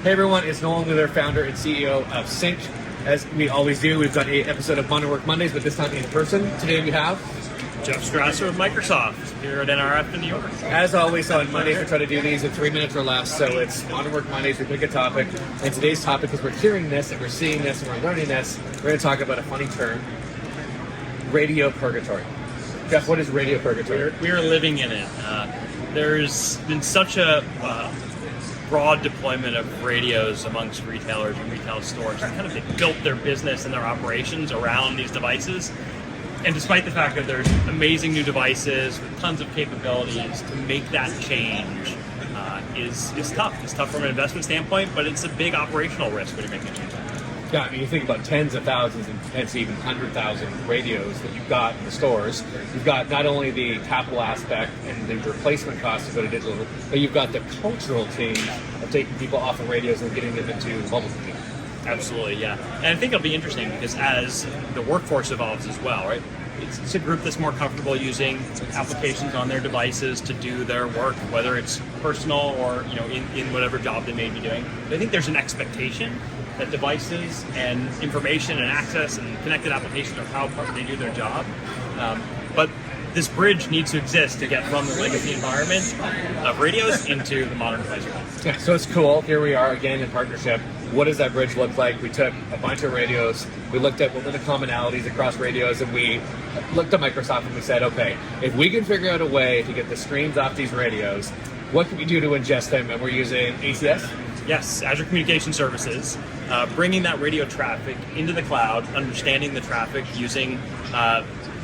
Hey everyone, it's Nolan Wheeler, founder and CEO of Sync. As we always do, we've got an episode of Modern Work Mondays, but this time in person. Today we have Jeff Strasser with Microsoft here at NRF in New York. As always, on Mondays, we try to do these in 3 minutes or less. So it's Modern Work Mondays. We pick a topic. And today's topic is we're hearing this and we're seeing this and we're learning this. We're going to talk about a funny term, radio purgatory. Jeff, what is radio purgatory? We are living in it. There's been such a broad deployment of radios amongst retailers and retail stores. They built their business and their operations around these devices. And despite the fact that there's amazing new devices with tons of capabilities, to make that change is tough. It's tough from an investment standpoint, but it's a big operational risk when you're making a change. Yeah, I mean, you think about tens of thousands and potentially even 100,000 radios that you've got in the stores. You've got not only the capital aspect and the replacement cost to go to digital, but you've got the cultural change of taking people off of radios and getting them into mobile computing. Absolutely, yeah. And I think it'll be interesting because as the workforce evolves as well, right? It's a group that's more comfortable using applications on their devices to do their work, whether it's personal or in whatever job they may be doing. But I think there's an expectation that devices and information and access and connected applications are how they do their job. But this bridge needs to exist to get from the legacy environment of radios into the modern device world. Yeah, so it's cool. Here we are again in partnership. What does that bridge look like? We took a bunch of radios, we looked at what were the commonalities across radios, and we looked at Microsoft and we said, okay, if we can figure out a way to get the streams off these radios, what can we do to ingest them? And we're using ACS? Yes, Azure Communication Services, bringing that radio traffic into the cloud, understanding the traffic using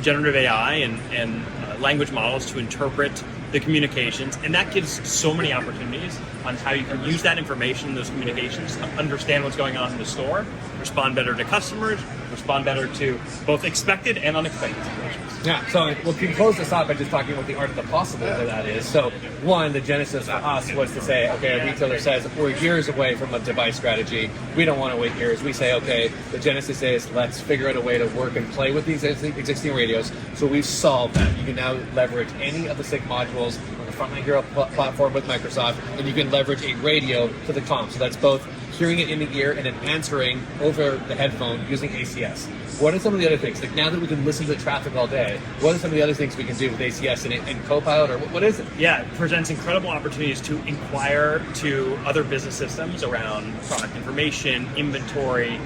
generative AI and language models to interpret the communications, and that gives so many opportunities on how you can use that information, those communications, to understand what's going on in the store, respond better to customers, respond better to both expected and unexpected situations. Yeah, so we can close this off by just talking about the art of the possible that is. So one, the genesis for us was to say, okay, a retailer says we're years away from a device strategy. We don't want to wait years. We say, okay, the genesis is let's figure out a way to work and play with these existing radios. So we've solved that. You can now leverage any of the Sync modules on the Frontline Hero platform with Microsoft, and you can leverage a radio to the comm. So that's both hearing it in the ear and then answering over the headphone using ACS. What are some of the other things? Like now that we can listen to the traffic all day, what are some of the other things we can do with ACS and Copilot, or what is it? Yeah, it presents incredible opportunities to inquire to other business systems around product information, inventory,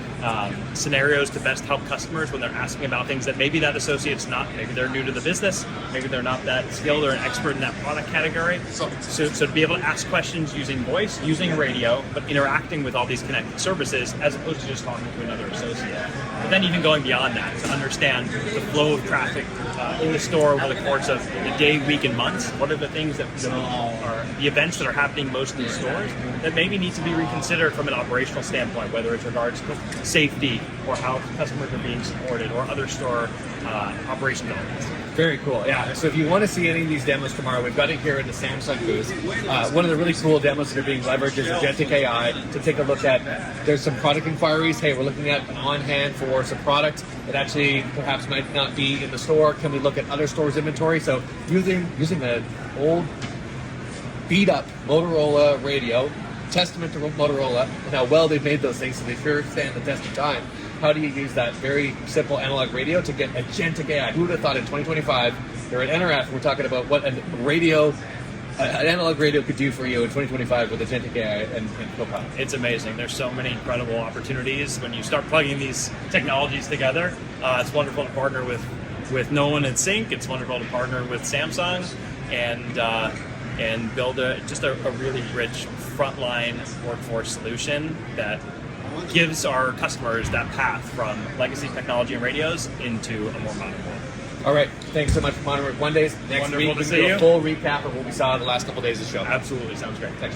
scenarios to best help customers when they're asking about things that maybe that associate's not. Maybe they're new to the business, maybe they're not that skilled or an expert in that product category. So to be able to ask questions using voice, using radio, but interacting with all these connected services as opposed to just talking to another associate. But then even going beyond that, to understand the flow of traffic in the store over the course of the day, week, and months. What are the things that are the events that are happening most in the stores that maybe need to be reconsidered from an operational standpoint, whether it's regards to safety or how customers are being supported or other store operation elements. Very cool. Yeah. So if you want to see any of these demos tomorrow, we've got it here in the Samsung booth. One of the really cool demos that are being leveraged is Agentic AI to take a look at. There's some product inquiries. Hey, we're looking at on hand for some product that actually perhaps might not be in the store. Can we look at other stores' inventory? So using the old beat up Motorola radio, testament to Motorola and how well they've made those things, so they sure stand the test of time. How do you use that very simple analog radio to get agentic AI? Who would have thought in 2025, they're at NRF, we're talking about what an analog radio could do for you in 2025 with agentic AI and Copilot. It's amazing. There's so many incredible opportunities when you start plugging these technologies together. It's wonderful to partner with Nolan and Sync. It's wonderful to partner with Samsung and build a really rich frontline workforce solution that gives our customers that path from legacy technology and radios into a more modern world. All right. Thanks so much for Modern Work Mondays. Next week, we can do a full recap of what we saw the last couple of days of the show. Absolutely. Sounds great. Thanks.